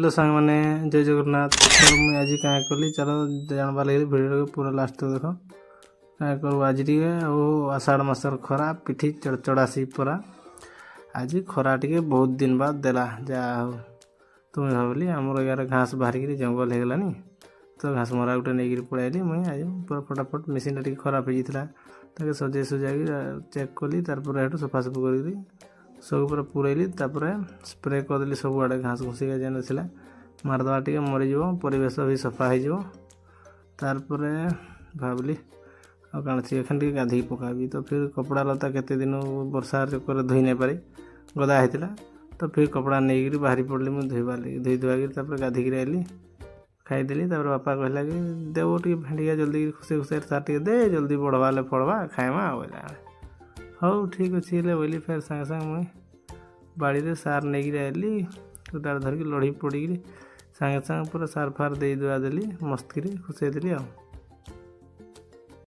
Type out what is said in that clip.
Hello सांग मैंने जय जगन्नाथ। तो मुझे आज क्या कली चलो जानवा लगे भिडियो पूरा लास्ट तक देख क्या करूँ आज टे आषाढ़ मासर खरा पिठी चढ़ासी परा आज खरा टे बहुत दिन बाद देला जा हो तो मुझे भाविली आमर यार घास बाहरिक जंगल हो गलानी तो घास मरा गोटे नहीं पलैली मुझे आज पूरा फटाफट मेसीन टी खराब हो जाता सजे सुजा चेक कली तार सफासफी कर सब पूरा पुरैली स्प्रे करदेली सब आड़े घास घुसिका जेन था मारदे टे मरीज परिवेश भी सफा हो भाविली आखन टे गाधी पकाबी तो फिर कपड़ा लता केते दिन वर्षा चक्कर धोई नहीं पारी गदा होता तो फिर कपड़ा नहीं बाहरी पड़ली मुझे धोवा लगी धोई धुआ गाधिक आइली खाईदेली बापा कहला कि देव टे भेंडिया जल्दी खुशी खुशी सार टे दे जल्दी बढ़वा फड़वा खाएमा बोला हौ ठीक अच्छे बोली फिर सागे सागे मुई बाड़ी सार नहीं आइली गोटार धरिक लड़ी पड़ी सागे सागे पूरा सार फार दे दुआ देली मस्त कर खुशे देली।